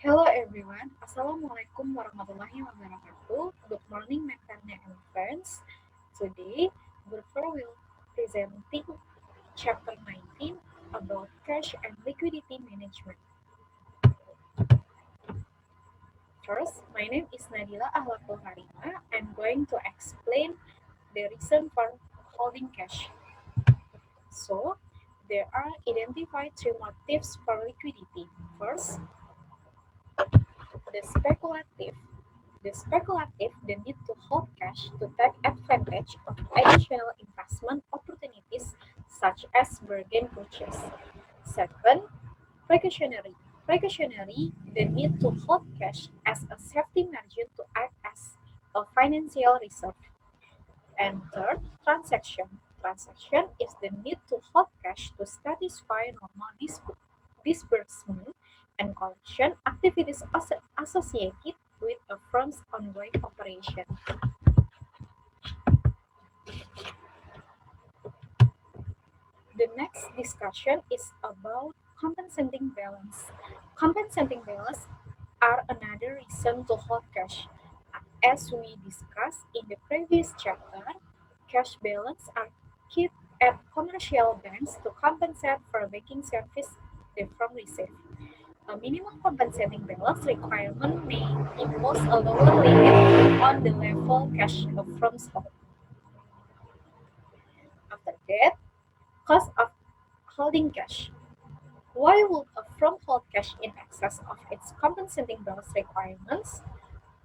Hello everyone, Assalamualaikum warahmatullahi wabarakatuh. Good morning, my family and friends. Today, Gurfur will presenting chapter 19 about cash and liquidity management. First, my name is Nadila Ahlakul Harima. I'm going to explain the reason for holding cash. So, there are identified three motives for liquidity. First, the speculative the need to hold cash to take advantage of additional investment opportunities such as bargain purchase. Second, precautionary. Precautionary, the need to hold cash as a safety margin to act as a financial reserve. And third, transaction. Transaction is the need to hold cash to satisfy normal disbursement and collection activities associated with a firm's ongoing operation. The next discussion is about compensating balance. Compensating balance are another reason to hold cash. As we discussed in the previous chapter, cash balance are kept at commercial banks to compensate for banking service the firm receives. A minimum compensating balance requirement may impose a lower limit on the level cash of firms hold. After that, cost of holding cash. Why would a firm hold cash in excess of its compensating balance requirements?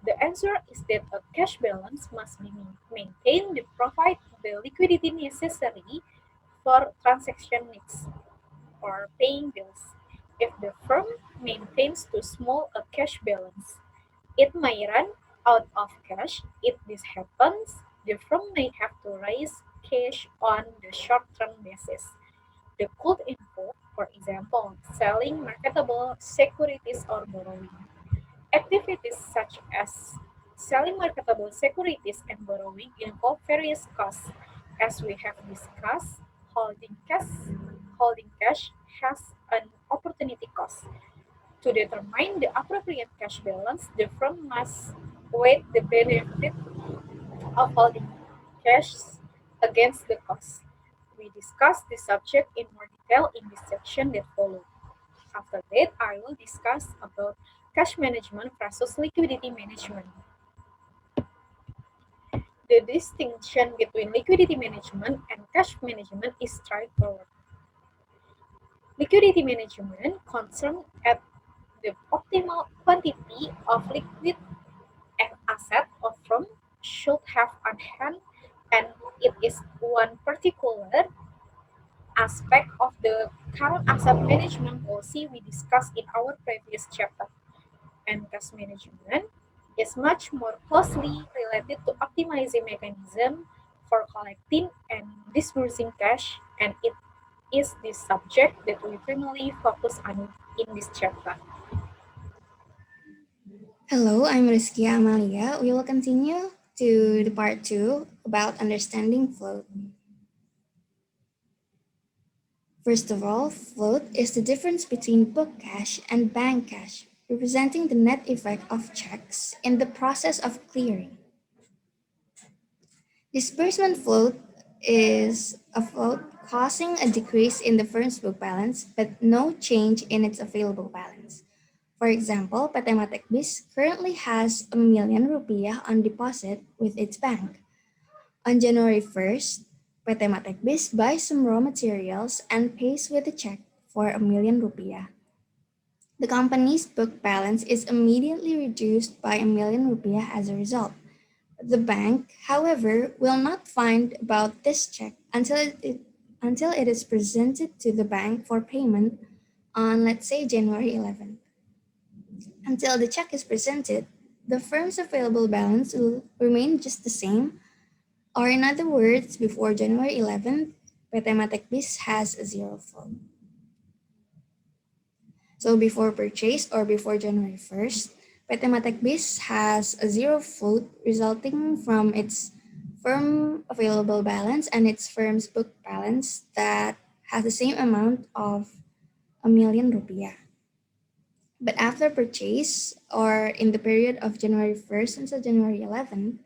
The answer is that a cash balance must be maintained to provide the liquidity necessary for transaction needs or paying bills. If the firm maintains too small a cash balance, it may run out of cash. If this happens, the firm may have to raise cash on the short-term basis. The could involve, for example, selling marketable securities or borrowing. Activities such as selling marketable securities and borrowing involve various costs. As we have discussed, holding cash has an opportunity cost. To determine the appropriate cash balance, the firm must weigh the benefit of holding cash against the cost. We discuss this subject in more detail in this section that follows. After that, I will discuss about cash management versus liquidity management. The distinction between liquidity management and cash management is straightforward. Liquidity management concerns at the optimal quantity of liquid asset a firm should have on hand, and it is one particular aspect of the current asset management policy we discussed in our previous chapter. And cash management is much more closely related to optimizing mechanism for collecting and disbursing cash, and it is this subject that we primarily focus on in this chapter. Hello, I'm Rizky Amalia. We will continue to the part two about understanding float. First of all, float is the difference between book cash and bank cash, representing the net effect of checks in the process of clearing. Disbursement float is a float causing a decrease in the firm's book balance but no change in its available balance. For example, Patematek Bis currently has ₱1 million on deposit with its bank. On January 1st, PT Matekbis buys some raw materials and pays with a check for ₱1 million. The company's book balance is immediately reduced by ₱1 million as a result. The bank, however, will not find about this check until it is presented to the bank for payment on, let's say, January 11th. Until the check is presented, the firm's available balance will remain just the same, or in other words, before January 11th, PT Matekbis has a zero float. So before purchase or before January 1st, PT Matekbis has a zero float resulting from its firm available balance and its firm's book balance that has the same amount of ₱1 million. But after purchase or in the period of January 1st until January 11th,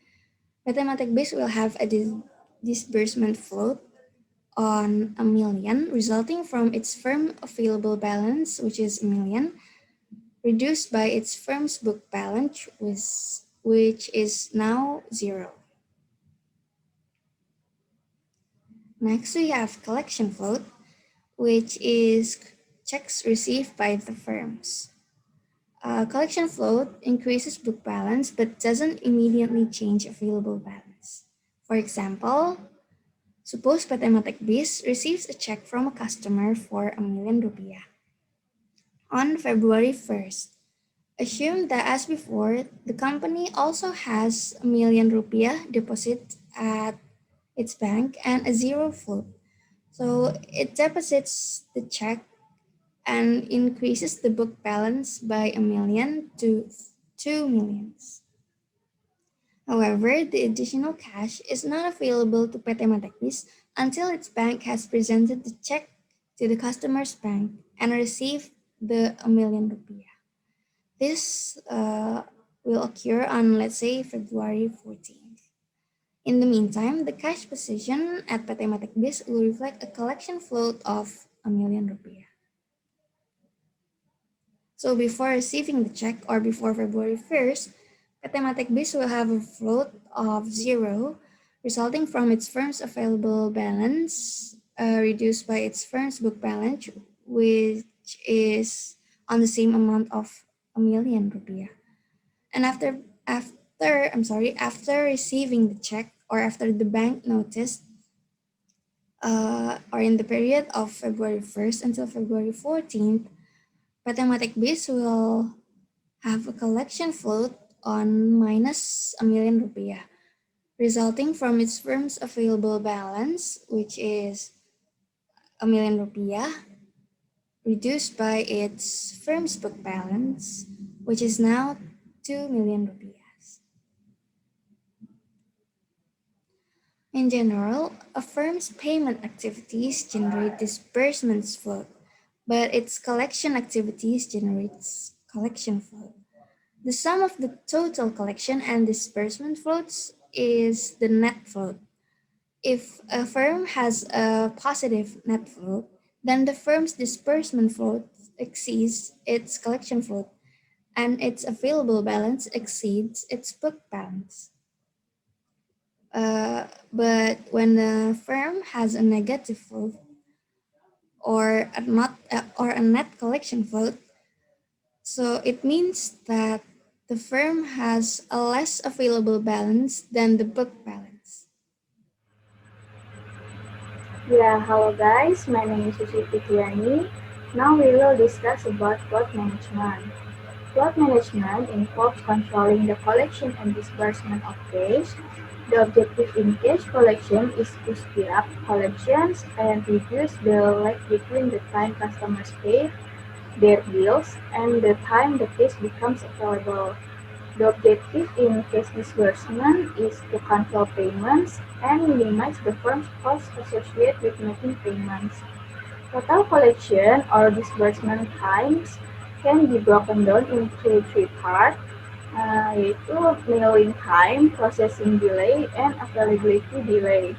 Mathematic Biz will have a disbursement float on a million, resulting from its firm available balance, which is a million, reduced by its firm's book balance, which is now zero. Next, we have collection float, which is checks received by the firms. Collection float increases book balance but doesn't immediately change available balance. For example, suppose Patematic Biz receives a check from a customer for a million rupiah on February 1st. Assume that as before, the company also has a million rupiah deposit at its bank and a zero float. So it deposits the check and increases the book balance by a million to 2 millions. However, the additional cash is not available to PT Matekbis until its bank has presented the check to the customer's bank and received the a million rupiah. This will occur on, let's say, February 14th. In the meantime, the cash position at PT Matekbis will reflect a collection float of a million rupiah. So before receiving the check or before February 1st, Mathematic Biz will have a float of zero, resulting from its firm's available balance reduced by its firm's book balance, which is on the same amount of a million rupiah. And after receiving the check or after the bank notice, or in the period of February 1st until February 14th, Mathematic Biz will have a collection float on minus a million rupiah, resulting from its firm's available balance, which is a million rupiah, reduced by its firm's book balance, which is now 2 million rupiahs. In general, a firm's payment activities generate disbursements float, but its collection activities generates collection float. The sum of the total collection and disbursement floats is the net float. If a firm has a positive net float, then the firm's disbursement float exceeds its collection float and its available balance exceeds its book balance. But when the firm has a negative float or a net collection float, so it means that the firm has a less available balance than the book balance. Yeah, hello guys, my name is Susi Fitriani. Now we will discuss about float management. Float management involves controlling the collection and disbursement of cash. The objective in cash collection is to speed up collections and reduce the lag between the time customers pay their bills and the time the cash becomes available. The objective in cash disbursement is to control payments and minimize the firm's costs associated with making payments. Total collection or disbursement times can be broken down into three parts, yaitu mailing time, processing delay, and availability delay.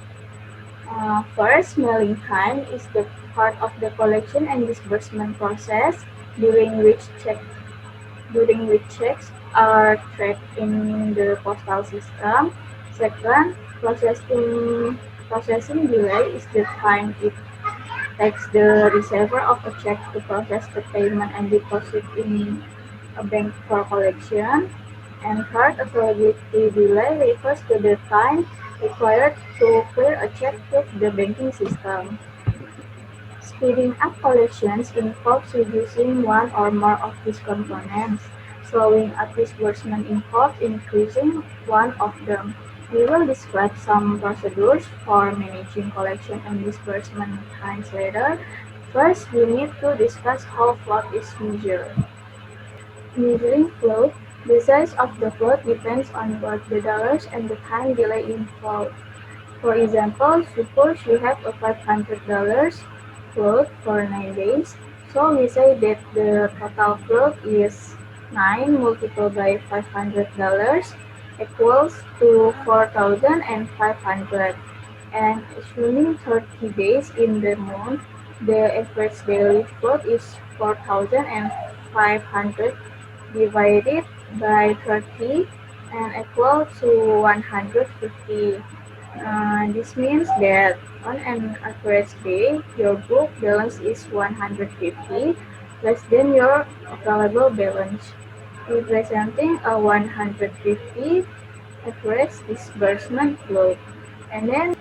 First, mailing time is the part of the collection and disbursement process during which check during which checks are tracked in the postal system. Second, processing delay is the time it takes the receiver of a check to process the payment and deposit in a bank for collection. And third, availability delay refers to the time required to clear a check through the banking system. Speeding up collections involves reducing one or more of these components. Slowing up disbursement involves increasing one of them. We will describe some procedures for managing collection and disbursement times later. First, we need to discuss how float is measured. Measuring float, the size of the float depends on both the dollars and the time delay involved. For example, suppose you have a $500 float for 9 days, So we say that the total float is 9 multiplied by $500 equals to 4,500. And assuming 30 days in the month, the average daily float is 4,500 divided by 30 and equal to 150. This means that on an average day, your book balance is 150 less than your available balance, representing a 150 average disbursement flow. And then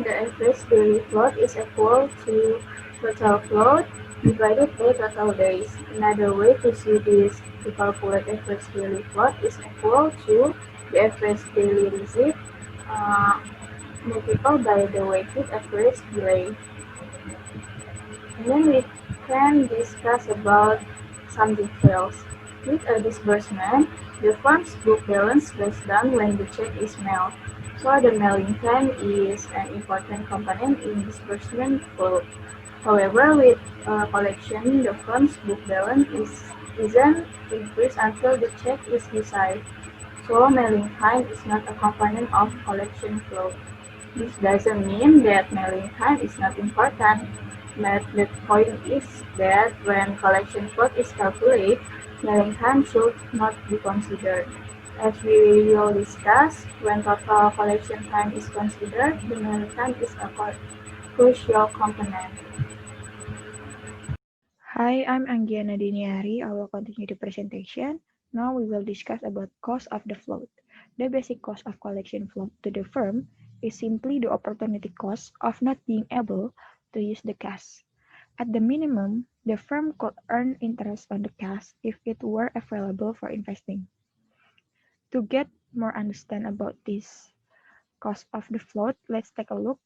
the average daily float is equal to total float divided by total days. Another way to see this to calculate average daily float is equal to the average daily receipt uh, multiplied by the weighted average delay. And then we can discuss about some details. With a disbursement, the firm's book balance goes down when the check is mailed. So the mailing time is an important component in disbursement flow. However, with collection, the firm's book balance isn't increased until the check is received. So mailing time is not a component of collection flow. This doesn't mean that mailing time is not important, but the point is that when collection float is calculated, mailing time should not be considered. As we will discuss, when total collection time is considered, the mailing time is a crucial component. Hi, I'm Anggiana Diniari. I will continue the presentation. Now we will discuss about cost of the float. The basic cost of collection float to the firm is simply the opportunity cost of not being able to use the cash. At the minimum, the firm could earn interest on the cash if it were available for investing. To get more understand about this cost of the float, let's take a look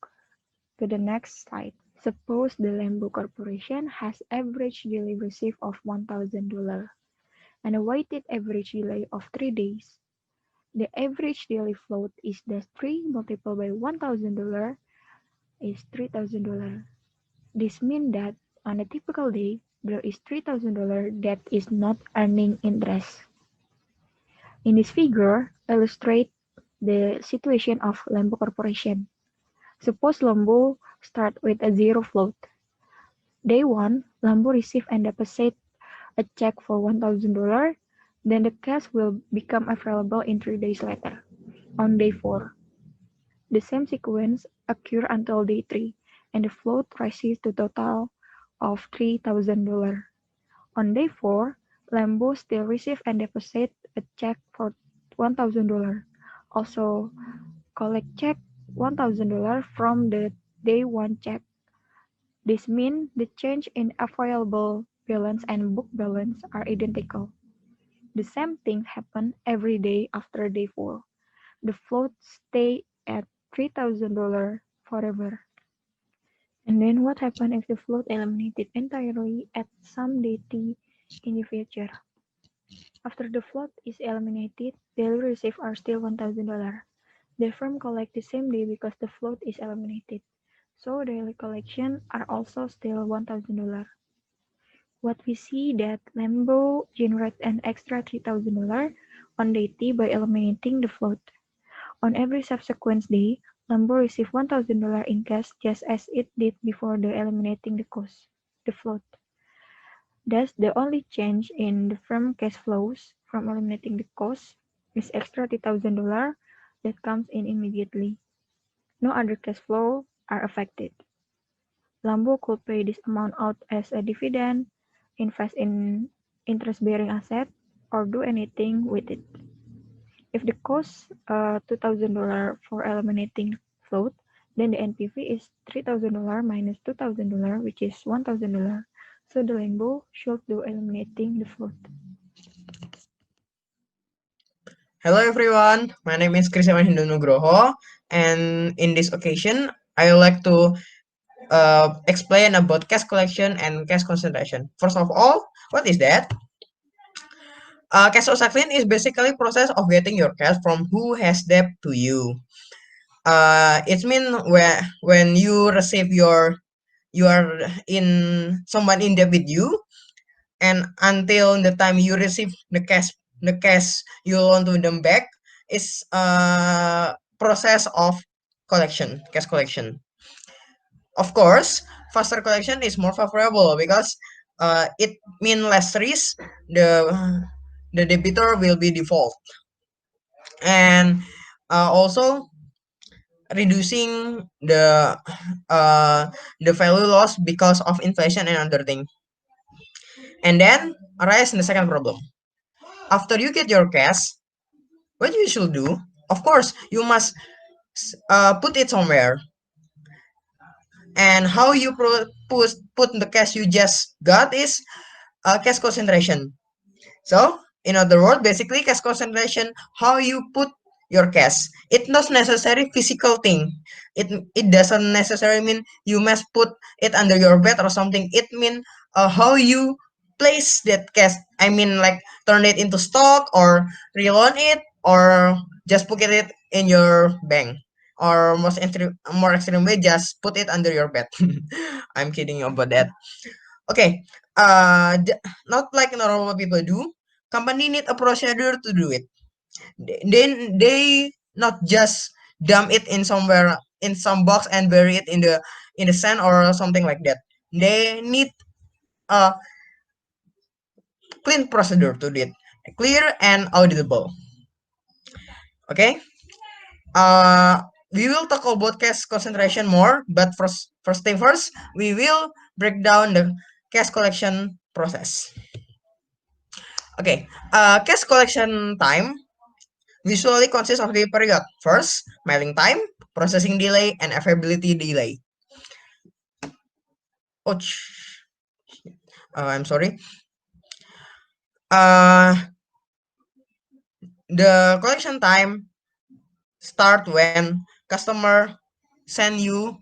to the next slide. Suppose the Lambo Corporation has average daily receipt of $1,000 and a weighted average delay of 3 days. The average daily float is thus 3 multiplied by $1,000 is $3,000. This means that on a typical day, there is $3,000 that is not earning interest. In this figure, illustrate the situation of Lambo Corporation. Suppose Lambo start with a zero float. Day 1, Lambo receive and deposit a check for $1,000, then the cash will become available in 3 days later, on day 4. The same sequence occur until day 3, and the float rises to total of $3,000. On day 4, Lambo still receive and deposit a check for $1,000. Also collect check $1,000 from the day 1 check. This means the change in available balance and book balance are identical. The same thing happens every day after day 4. The float stay at $3,000 forever. And then what happens if the float eliminated entirely at some day t in the future? After the float is eliminated, daily receipts are still $1,000. The firm collect the same day because the float is eliminated. So daily collection are also still $1,000. What we see that Lambo generate an extra $3,000 on day T by eliminating the float. On every subsequent day, Lambo receive $1,000 in cash just as it did before the eliminating the float. Thus, the only change in the firm cash flows from eliminating the cost is extra $3,000 that comes in immediately. No other cash flow are affected. Lambo could pay this amount out as a dividend, invest in interest-bearing asset, or do anything with it. If the cost $2,000 for eliminating float, then the NPV is $3,000 minus $2,000, which is $1,000. So the Lambo should do eliminating the float. Hello everyone, my name is Krisawan Hindu Nugroho, and in this occasion, I would like to explain about cash collection and cash concentration. First of all, what is that? Cash recycling is basically process of getting your cash from who has debt to you. It means when you receive your you are in someone in debt with you, and until the time you receive the cash you loan to them back is a process of cash collection. Of course, faster collection is more favorable because it means less risk. The debitor will be default, and also reducing uh, the value loss because of inflation and other thing. And then arise the second problem. After you get your cash, what you should do? Of course, you must put it somewhere. And how you put the cash you just got is cash concentration. So, in other words, basically cash concentration, how you put your cash. It's not necessary physical thing. It doesn't necessarily mean you must put it under your bed or something. It mean how you place that cash. I mean, like turn it into stock or reloan it or just put it in your bank. Or more extreme way, just put it under your bed. I'm kidding about that. Okay, not like normal people do. Company need a procedure to do it. They not just dump it in somewhere in some box and bury it in the sand or something like that. They need a clean procedure to do it, clear and auditable. Okay. Uh, we will talk about cash concentration more, but first thing first, we will break down the cash collection process. Okay, cash collection time usually consists of three period. First, mailing time, processing delay, and availability delay. Ouch. I'm sorry. Uh, the collection time start when customer send you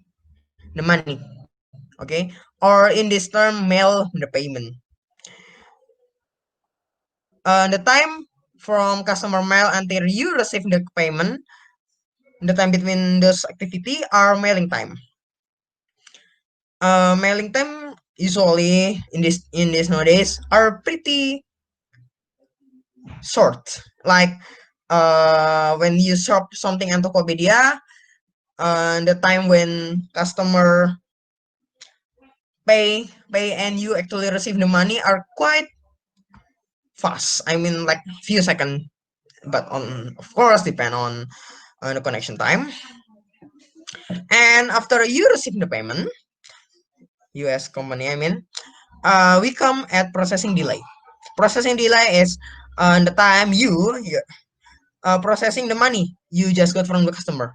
the money. Okay, or in this term, mail the payment. The time from customer mail until you receive the payment, the time between those activity are mailing time. Mailing time usually in this nowadays are pretty short. Like when you shop something on Tokopedia, the time when customer pay and you actually receive the money are quite fast. I mean like few seconds, but on of course depend on the connection time. And after you receive the payment, US company, I mean, we come at processing delay. Processing delay is the time you processing the money you just got from the customer.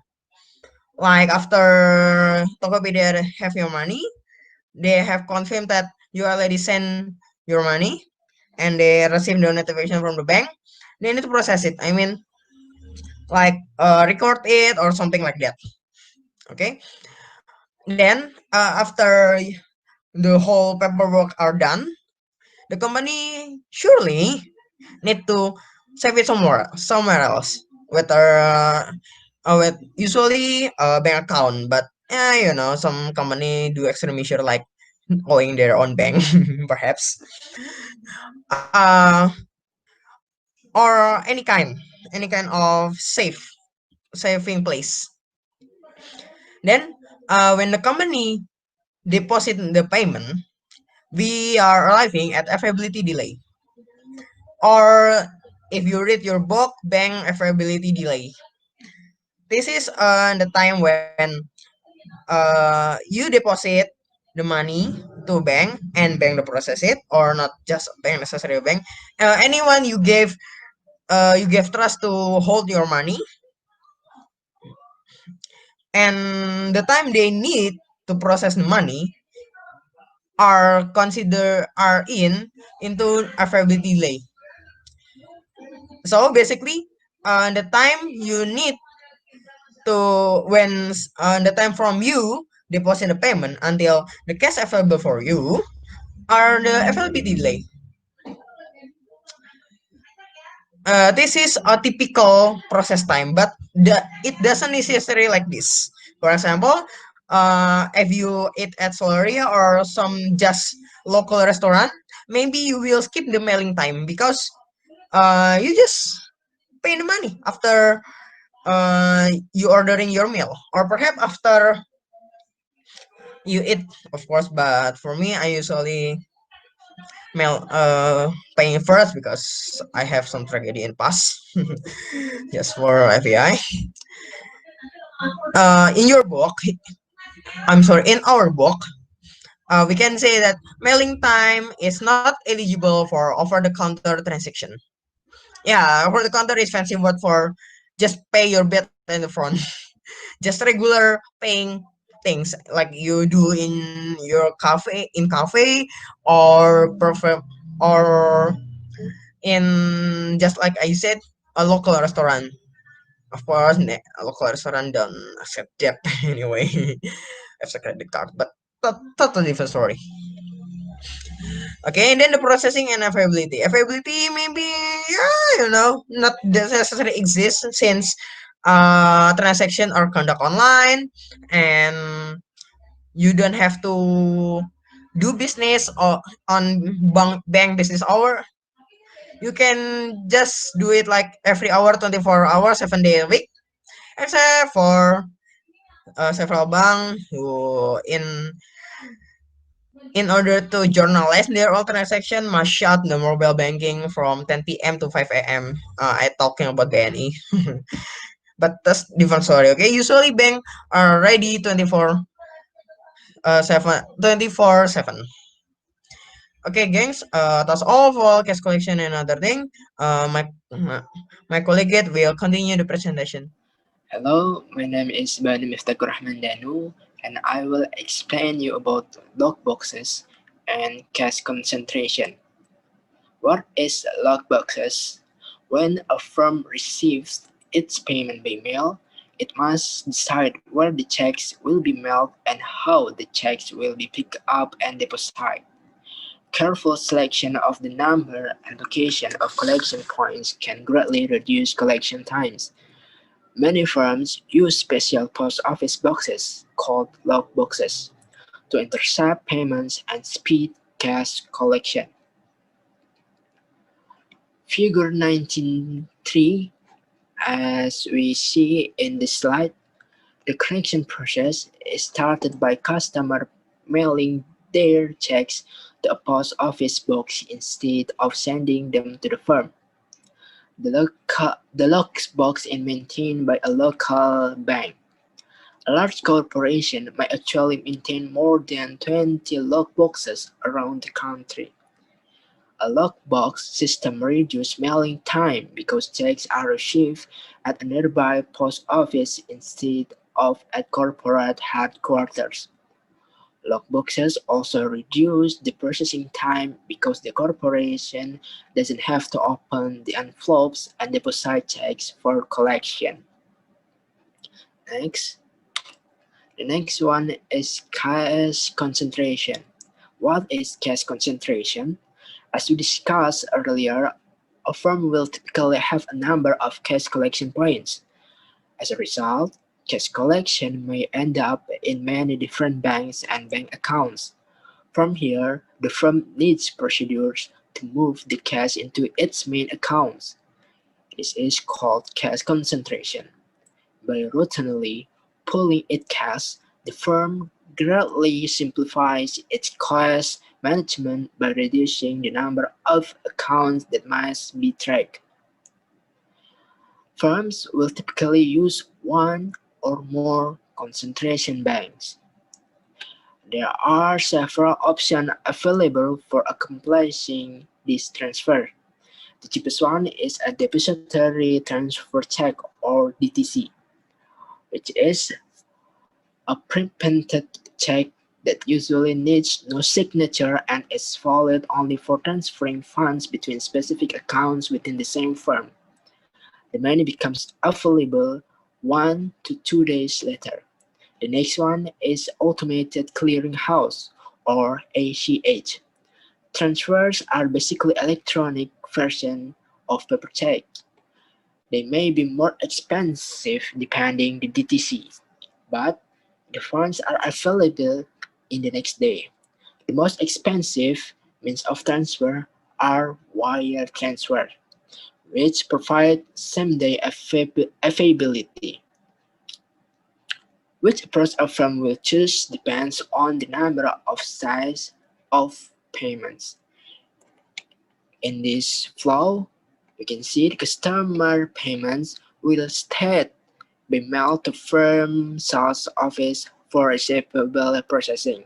Like after Tokopedia have your money, they have confirmed that you already send your money and they receive the notification from the bank. They need to process it. I mean, like record it or something like that. Okay. Then after the whole paperwork are done, the company surely need to save it somewhere else, whether with usually a bank account, but you know some company do extra measure like owing their own bank perhaps, uh, or any kind of saving place. Then when the company deposit the payment, we are arriving at availability delay, or if you read your book, bank availability delay. This is the time when you deposit the money to bank and bank to process it, or not just bank necessary bank. Anyone you gave trust to hold your money, and the time they need to process the money are into availability delay. So basically, the time you need to the time from you deposit the payment until the cash available for you are the availability delay. This is a typical process time, but it doesn't necessarily like this. For example, if you eat at Solaria or some just local restaurant, maybe you will skip the mailing time because you just pay the money after you ordering your meal, or perhaps after you eat, of course. But for me, I usually mail paying first because I have some tragedy in past. Just for FBI. In your book, I'm sorry, in our book, we can say that mailing time is not eligible for over-the-counter transaction. Yeah, over-the-counter is fancy word for just pay your bill in the front. Just regular paying things like you do in your cafe, or or in, just like I said, a local restaurant. Of course, a local restaurant don't accept debt anyway. It's a credit card, but totally different story. Okay, and then the processing and availability. Availability maybe, yeah, not necessarily exists since transaction are conduct online, and you don't have to do business or on bank business hour. You can just do it like every hour, 24 hours, 7 day a week, except for several bank who in order to journalize their all transaction must shut the mobile banking from 10 p.m. to 5 a.m. I talking about BNI. But that's different story. Okay, usually bank are ready 24/7. Okay, gangs, that's all for cash collection and other thing. My colleague will continue the presentation. Hello, my name is Bani Miftakur Rahman Danu, and I will explain you about lockboxes and cash concentration. What is lockboxes? When a firm receives its payment by mail, it must decide where the checks will be mailed and how the checks will be picked up and deposited. Careful selection of the number and location of collection points can greatly reduce collection times. Many firms use special post office boxes called lock boxes to intercept payments and speed cash collection. Figure 19.3, as we see in this slide, the collection process is started by customer mailing their checks to a post office box instead of sending them to the firm. The lock box is maintained by a local bank. A large corporation might actually maintain more than 20 lockboxes around the country. A lockbox system reduces mailing time because checks are received at a nearby post office instead of at corporate headquarters. Lockboxes also reduce the processing time because the corporation doesn't have to open the envelopes and deposit checks for collection. Next. The next one is cash concentration. What is cash concentration? As we discussed earlier, a firm will typically have a number of cash collection points. As a result, cash collection may end up in many different banks and bank accounts. From here, the firm needs procedures to move the cash into its main accounts. This is called cash concentration. By routinely pooling its cash, the firm greatly simplifies its cash management by reducing the number of accounts that must be tracked. Firms will typically use one or more concentration banks. There are several options available for accomplishing this transfer. The cheapest one is a depository transfer check, or DTC, which is a pre-printed check that usually needs no signature and is valid only for transferring funds between specific accounts within the same firm. The money becomes available 1 to 2 days later. The next one is Automated Clearinghouse, or ACH. Transfers are basically electronic version of paper check. They may be more expensive depending the DTC, but the funds are available in the next day. The most expensive means of transfer are wire transfer, which provide same-day availability. Which approach a firm will choose depends on the number of size of payments. In this flow, you can see the customer payments will start by mail to firm sales office for receivable processing.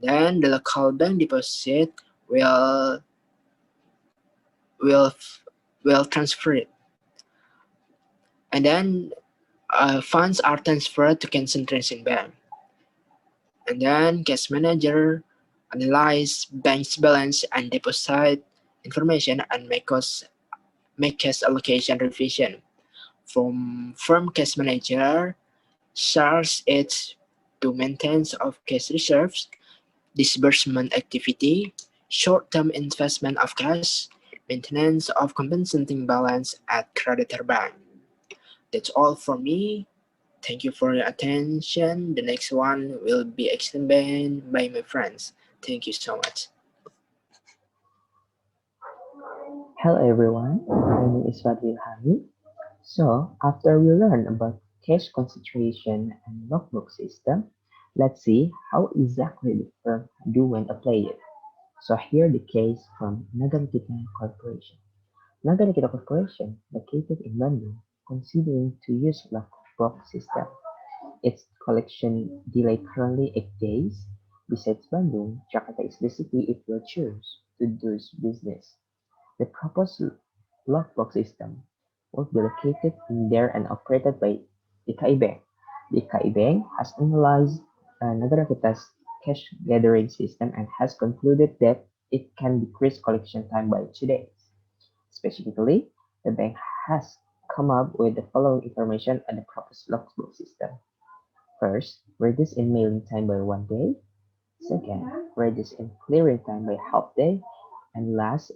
Then the local bank deposit will will will transfer it, and then funds are transferred to concentration bank, and then cash manager analyze bank's balance and deposit information and make cash allocation revision. From firm cash manager charge it to maintenance of cash reserves, disbursement activity, short-term investment of cash, maintenance of compensating balance at creditor bank. That's all for me. Thank you for your attention. The next one will be explained by my friends. Thank you so much. Hello everyone, my name is Fadil Hamid. So, after we learn about cache concentration and logbook system, let's see how exactly the firm do when apply it. So here the case from Nagarkita Corporation. Nagarkita Corporation, located in Bandung, considering to use logbook system. Its collection delay currently 8 days. Besides Bandung, Jakarta is the city it will choose to do business. The proposed lockbox system will be located in there and operated by DKI Bank. DKI Bank has analyzed Nagarakita's cash gathering system and has concluded that it can decrease collection time by 2 days. Specifically, the bank has come up with the following information on the proposed lockbox system. First, reduce in mailing time by 1 day. Second, reduce in clearing time by half day. And last,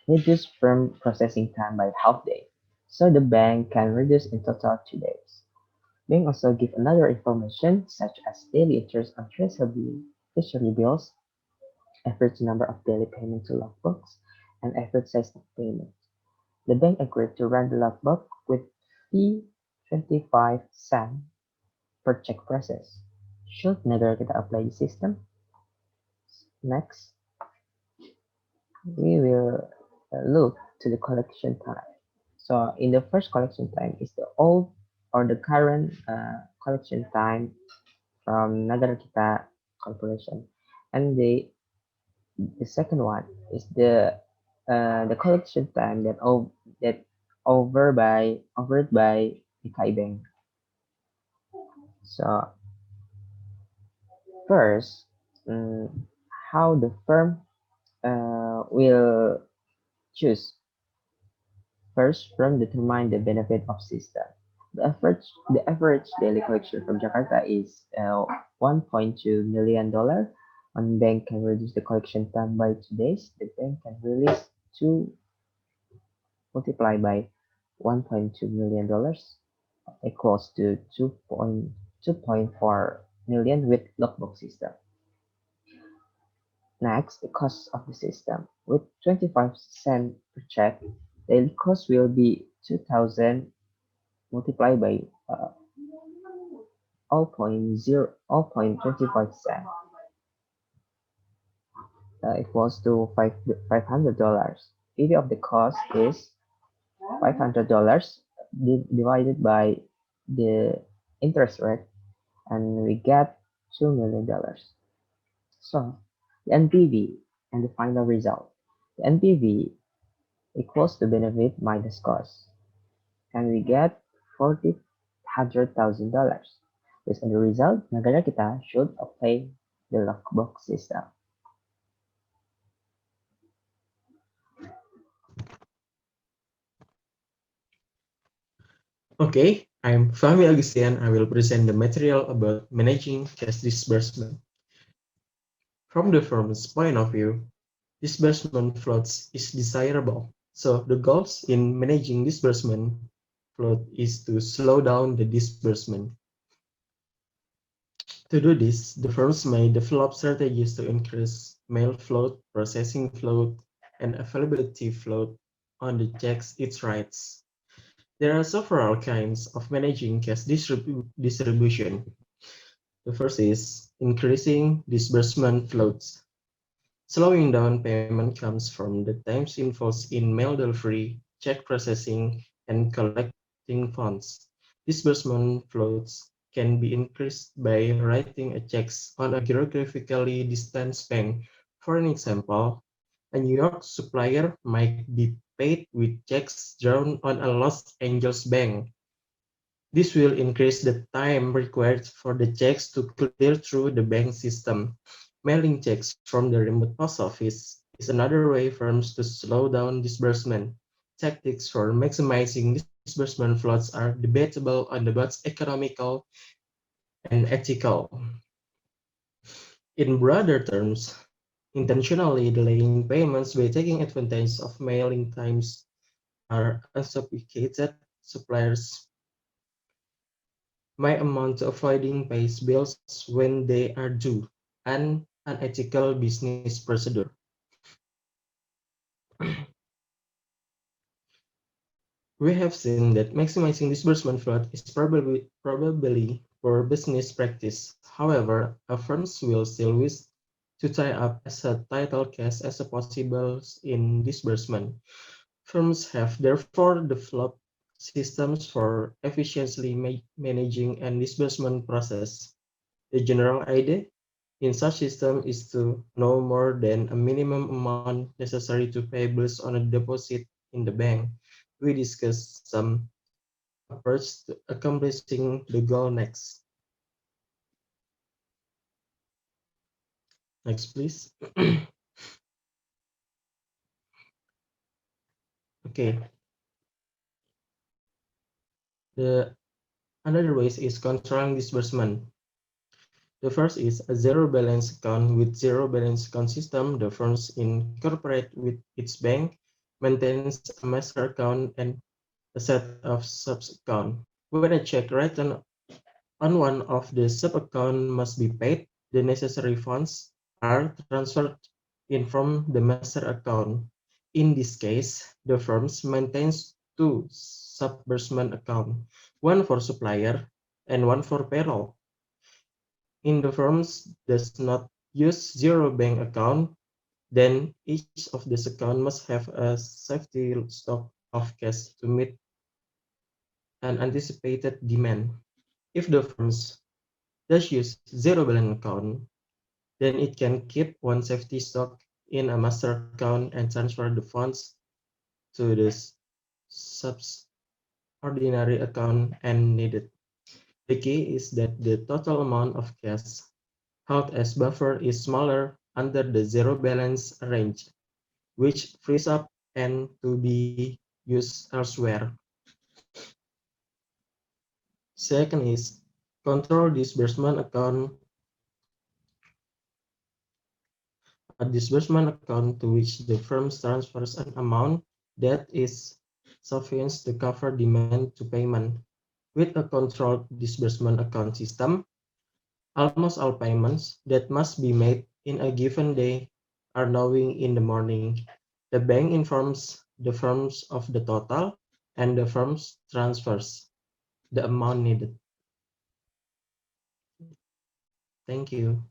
reduce firm processing time by half day. So the bank can reduce in total 2 days. Bank also give another information such as daily interest on treasury bills, average number of daily payment to logbooks, and average size of payment. The bank agreed to run the logbook with fee 25 cents per check process. Should Nagarkita apply the system? Next, we will look to the collection time. So in the first collection time is the old or the current collection time from Nagarkita Corporation, and the second one is the collection time that offered by the Kai Bank. So first, mm, how the firm will choose. First, firm determine the benefit of system. The average daily collection from Jakarta is $1.2 million. One bank can reduce the collection time by 2 days. The bank can release 2 multiplied by $1.2 million equals to 2.4 million with logbook system. Next, the cost of the system. With 25 cents per check, daily cost will be 2,000 multiplied by 0.25 cents equals to $500. Fee of the cost is $500 divided by the interest rate, and we get $2 million. So the NPV and the final result. The NPV equals to benefit minus cost, and we get $400,000. Based on the result, Nagarkita should apply the lockbox system. Okay, I'm Fahmi Agustian. I will present the material about managing cash disbursement. From the firm's point of view, disbursement floats is desirable. So the goals in managing disbursement float is to slow down the disbursement. To do this, the firms may develop strategies to increase mail float, processing float, and availability float on the checks it writes. There are several kinds of managing cash distribution. The first is increasing disbursement floats. Slowing down payment comes from the times involved in mail delivery, check processing, and collecting funds. Disbursement floats can be increased by writing a checks on a geographically distant bank. For an example, a New York supplier might be paid with checks drawn on a Los Angeles bank. This will increase the time required for the checks to clear through the bank system. Mailing checks from the remote post office is another way firms to slow down disbursement. Tactics for maximizing disbursement flows are debatable on the both economical and ethical. In broader terms, intentionally delaying payments by taking advantage of mailing times are unsophisticated suppliers may amount to avoiding pay bills when they are due, an unethical business procedure. We have seen that maximizing disbursement flow is probably poor business practice. However, firms will still wish to tie up as a title cash as a possible in disbursement. Firms have therefore developed systems for efficiently managing and disbursement process. The general idea in such system is to know more than a minimum amount necessary to pay bills on a deposit in the bank. We discuss some approach to accomplishing the goal next. Next, please. Okay. The another ways is controlling disbursement. The first is a zero balance account. With zero balance account system, the firms incorporate with its bank, maintains a master account and a set of sub account. When a check written on one of the sub account must be paid, the necessary funds are transferred in from the master account. In this case, the firms maintains two disbursement accounts, one for supplier and one for payroll. In the firms does not use zero bank account, then each of these accounts must have a safety stock of cash to meet an anticipated demand. If the firms does use zero balance account, then it can keep one safety stock in a master account and transfer the funds to the subordinary account and needed. The key is that the total amount of cash held as buffer is smaller under the zero balance range, which frees up and to be used elsewhere. Second is control disbursement account, a disbursement account to which the firm transfers an amount that is sufficient to cover demand to payment. With a controlled disbursement account system, almost all payments that must be made in a given day are knowing in the morning. The bank informs the firms of the total and the firms transfers the amount needed. Thank you.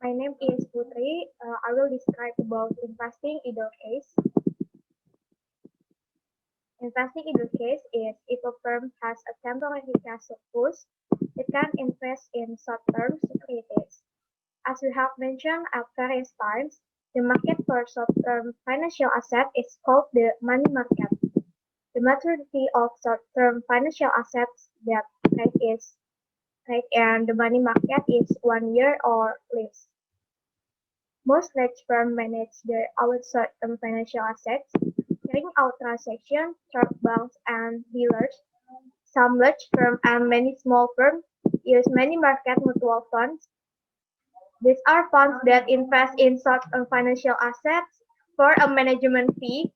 My name is Putri. I will describe about investing either case. Investing either case is if a firm has a temporary cash surplus, it can invest in short-term securities. As we have mentioned at various times, the market for short-term financial assets is called the money market. The maturity of short-term financial assets that rate and the money market is 1 year or less. Most large firms manage their own short-term financial assets, carrying out transactions through banks and dealers. Some large firms and many small firms use money market mutual funds. These are funds that invest in short-term financial assets for a management fee.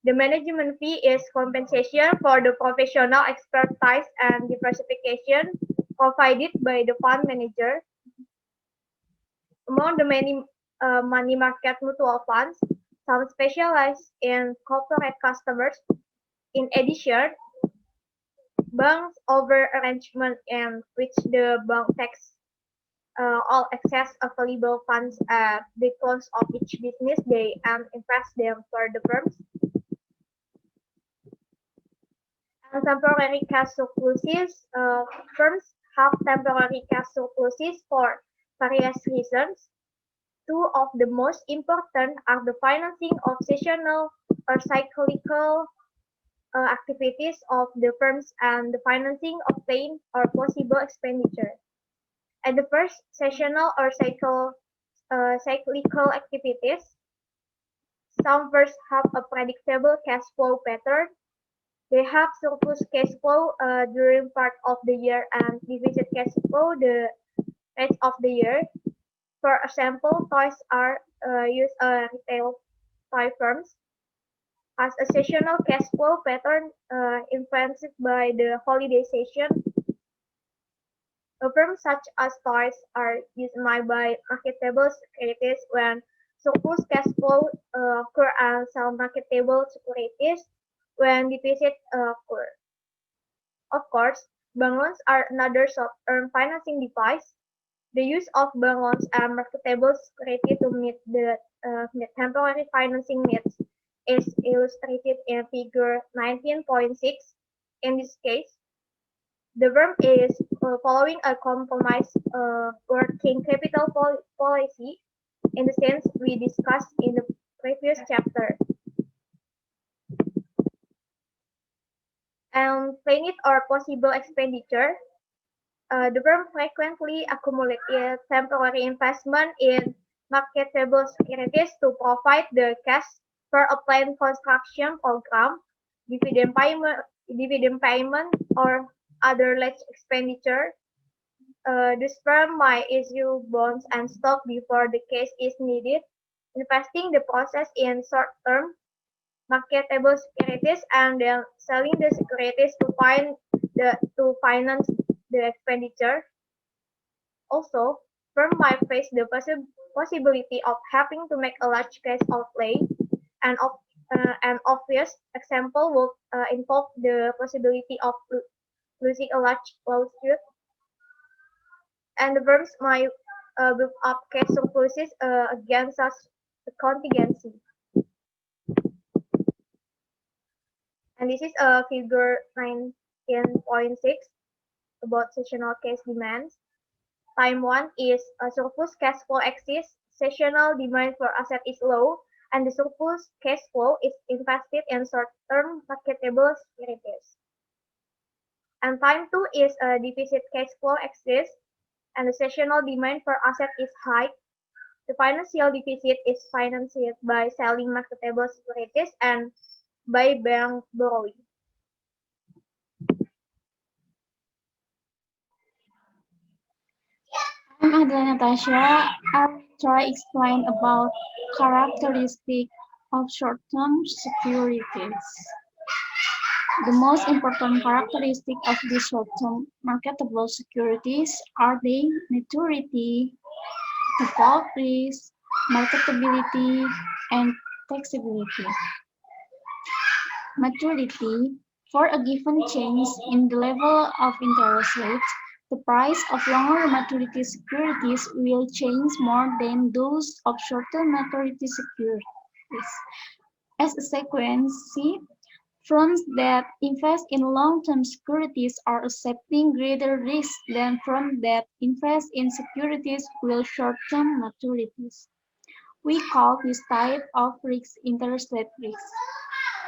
The management fee is compensation for the professional expertise and diversification provided by the fund manager. Among the many money market mutual funds, some specialize in corporate customers. In addition, banks offer arrangement in which the bank takes all excess available funds at the close of each business day and invest them for the firms. And temporary cash surpluses, firms have temporary cash surpluses for various reasons. Two of the most important are the financing of seasonal or cyclical activities of the firms and the financing of planned or possible expenditure. At the first, seasonal or cyclical activities, some firms have a predictable cash flow pattern. They have surplus cash flow during part of the year and deficit cash flow the rest of the year. For example, toys are used retail toy firms as a seasonal cash flow pattern influenced by the holiday season. Firms such as toys are used by marketable securities when surplus cash flow occur and sell marketable securities when deficit occur. Of course, bank loans are another short-term financing device. The use of bank loans and marketable security to meet the temporary financing needs is illustrated in figure 19.6. In this case, the firm is following a compromised working capital policy in the sense we discussed in the previous chapter. And planned or possible expenditure, the firm frequently accumulates temporary investment in marketable securities to provide the cash for a planned construction program, dividend payment, or other large expenditure. This firm might issue bonds and stock before the cash is needed, investing the process in short-term marketable securities and then selling the securities to finance the expenditure. Also, firm might face the possibility of having to make a large cash outlay. An obvious example would involve the possibility of losing a large lawsuit, and the firms might build up cash surpluses against such a contingency. And this is figure 19.6 about seasonal cash demands. Time 1 is surplus cash flow exists, seasonal demand for asset is low, and the surplus cash flow is invested in short-term marketable securities. And time 2 is deficit cash flow exists, and the seasonal demand for asset is high. The financial deficit is financed by selling marketable securities and by bank borrowing. I'm Adela Natasha. I'll try explain about characteristic of short-term securities. The most important characteristic of these short-term marketable securities are their maturity, default risk, marketability, and taxability. Maturity: for a given change in the level of interest rates, the price of longer maturity securities will change more than those of shorter maturity securities. As a sequence, firms that invest in long-term securities are accepting greater risk than firms that invest in securities with short-term maturities. We call this type of risk interest rate risk.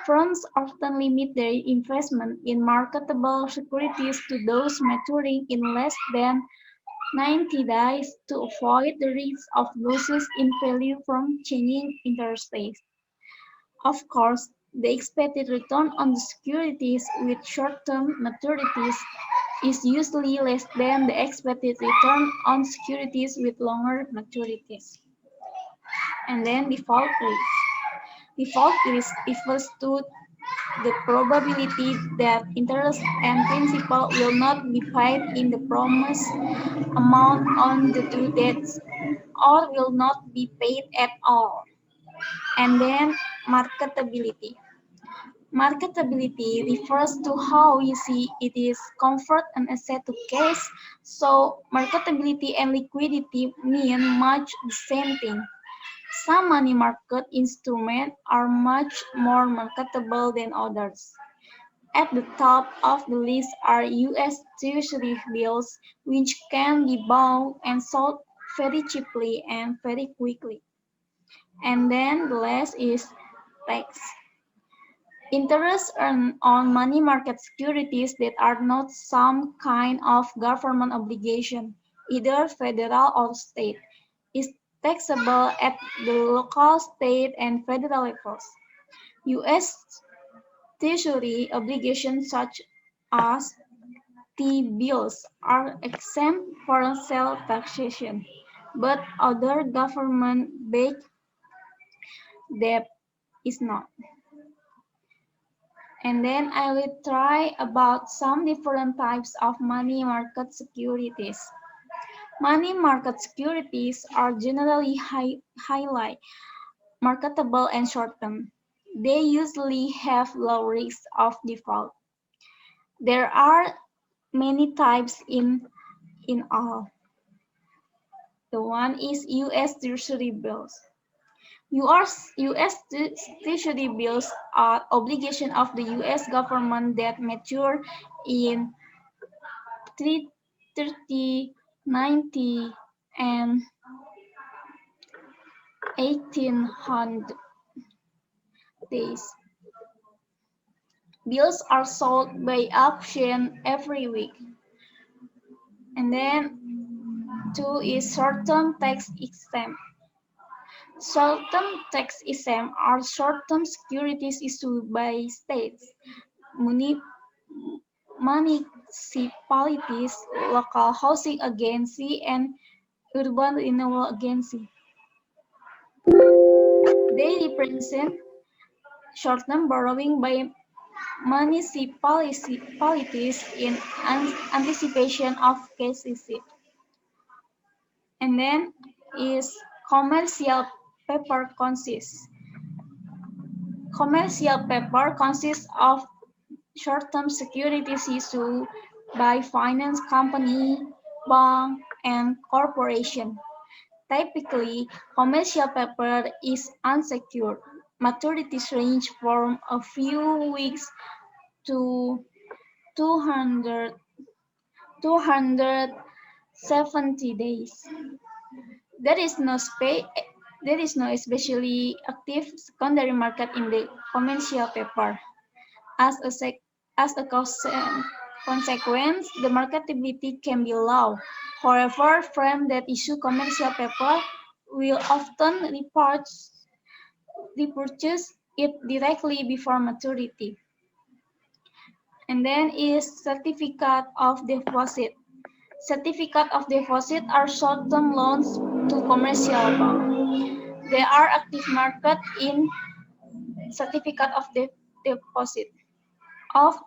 Firms often limit their investment in marketable securities to those maturing in less than 90 days to avoid the risk of losses in value from changing interest rates. Of course, the expected return on the securities with short-term maturities is usually less than the expected return on securities with longer maturities. And then default risk. Default refers to the probability that interest and principal will not be paid in the promised amount on the due dates or will not be paid at all. And then marketability. Marketability refers to how easy it is to convert an asset to cash. So marketability and liquidity mean much the same thing. Some money market instruments are much more marketable than others. At the top of the list are US Treasury bills, which can be bought and sold very cheaply and very quickly. And then the last is tax. Interest earned on money market securities that are not some kind of government obligation, either federal or state, is taxable at the local, state, and federal levels. U.S. Treasury obligations such as T-bills are exempt from sales taxation, but other government-backed debt is not. And then I will try about some different types of money market securities. Money market securities are generally highly marketable and short-term. They usually have low risk of default. There are many types in all. The one is U.S. Treasury bills. U.S. Treasury bills are obligations of the U.S. government that mature in 30, 90, and 1800 days. Bills are sold by auction every week. And then 2 is short-term tax exempt. Short-term tax exempt are short-term securities issued by states, municipalities, local housing agency, and urban renewal agency. They represent short-term borrowing by municipalities in anticipation of cash receipt. And then is commercial paper consists. Commercial paper consists of short-term securities issued by finance company, bank, and corporation. Typically, commercial paper is unsecured. Maturities range from a few weeks to 270 days. There is no especially active secondary market in the commercial paper. As a consequence, the marketability can be low. However, firms that issue commercial paper will often repurchase it directly before maturity. And then is certificate of deposit. Certificate of deposit are short-term loans to commercial banks. There are active market in certificate of deposit of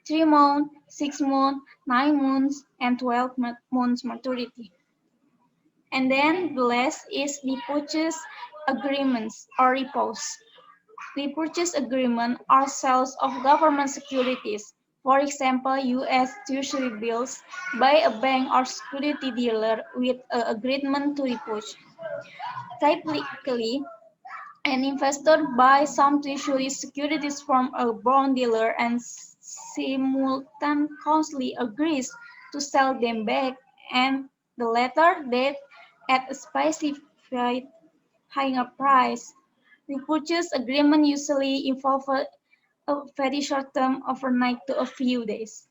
3 months, 6 months, 9 months, and 12 months maturity. And then the last is repurchase agreements or repos. Repurchase agreement are sales of government securities. For example, U.S. Treasury bills by a bank or security dealer with an agreement to repurchase. Typically, an investor buys some treasury securities from a bond dealer and simultaneously agrees to sell them back and the latter date at a specified higher price. Repurchase agreement usually involve a very short term overnight to a few days.